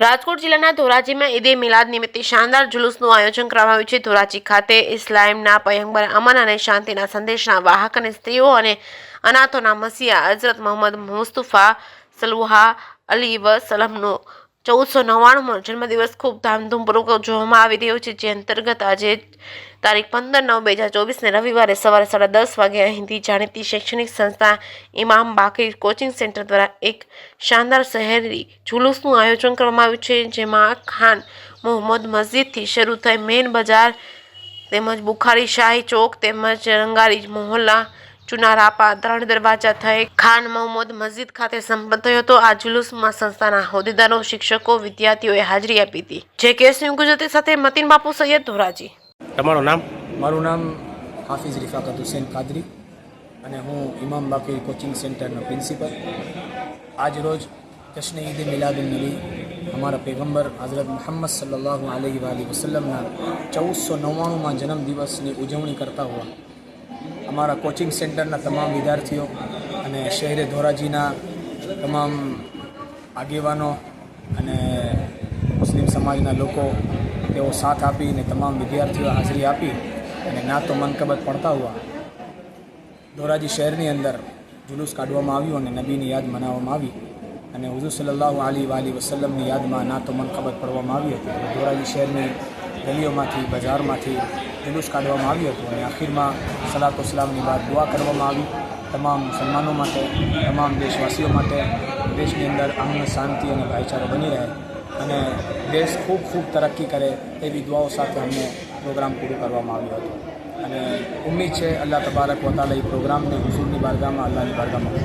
રાજકોટ જિલ્લાના ધોરાજીમાં ઈદે મિલાદ નિમિત્તે શાનદાર જુલુસનું આયોજન કરવામાં આવ્યું છે। ધોરાજી ખાતે ઇસ્લામના પયગંબર અમન અને શાંતિના સંદેશના વાહક અને સ્ત્રીઓ અને અનાથોના મસીહા હઝરત મોહમ્મદ મુસ્તફા સલ્લુલ્લાહુ અલૈહિ વસલ્લમનો 1499મો જન્મદિવસ ખૂબ ધામધૂમપૂર્વક ઉજવવામાં આવી રહ્યો છે। જે અંતર્ગત આજે તારીખ 15/9/2024ને રવિવારે સવારે 10:30 વાગે અહીંથી જાણીતી શૈક્ષણિક સંસ્થા ઇમામ બાકીર કોચિંગ સેન્ટર દ્વારા એક શાનદાર શહેરી જુલુસનું આયોજન કરવામાં આવ્યું છે, જેમાં ખાન મોહમ્મદ મસ્જિદથી શરૂ થઈ મેન બજાર તેમજ બુખારી શાહી ચોક તેમજ રંગારી મોહલ્લા ચુનારાપા 3 દરવાજા થઈ ખાન મોહમ્મદ મસ્જિદ ખાતે સંપન્ન થયો હતો। આ જુલુસમાં સંસ્થાના હોદ્દેદારો, શિક્ષકો, વિદ્યાર્થીઓએ હાજરી આપી હતી। જે કેસ ન્યૂઝ ગુજરાતી સાથે મતીન બાપુ સૈયદ, ધોરાજી। તમારું નામ? મારું નામ હાફિઝ રિફાકત હુસૈન કાદરી અને હું ઇમામ બાકીર કોચિંગ સેન્ટરનો પ્રિન્સિપલ। આજ રોજ જશ્ન ઈદ મિલાદુન નબી हमारा पैगंबर हज़रत मोहम्मद सल्लल्लाहु अलैहि वसल्लमना 1499માં જન્મદિવસની ઉજવણી કરતા हुआ हमारा कोचिंग सेंटરના તમામ વિદ્યાર્થીઓ અને શહેરે ધોરાજીના તમામ આગેવાનો અને મુસ્લિમ સમાજના લોકો તેઓ સાથ આપીને તમામ વિદ્યાર્થીઓ હાજરી આપી અને નાતો મનકબત પડતા हुआ ધોરાજી શહેરની અંદર જુલુસ કાઢવામાં આવ્યું અને નબીની યાદ મનાવવામાં આવી અને હુઝુર સલ્લલ્લાહુ અલૈહિ વસલ્લમની યાદમાં નાતો મનકબત પડવામાં આવી હતી। ધોરાજી શહેરની ગલીઓમાંથી, બજારમાંથી જુલુસ કાઢવામાં આવ્યું હતું અને આખિરમાં સલાતો સલામની બાદ દુઆ કરવામાં આવી તમામ મુસલમાનો માટે, તમામ દેશવાસીઓ માટે દેશની અંદર અમન, શાંતિ અને ભાઈચારો બની રહે અને દેશ ખૂબ ખૂબ તરક્કી કરે એવી દુઆઓ સાથે અમને પ્રોગ્રામ પૂરું કરવામાં આવ્યો હતો અને ઉમ્મીદ છે અલ્લાહ તબારક વ તઆલા એ પ્રોગ્રામને હુઝુરની બારગાહમાં, અલ્લાહની બારગાહમાં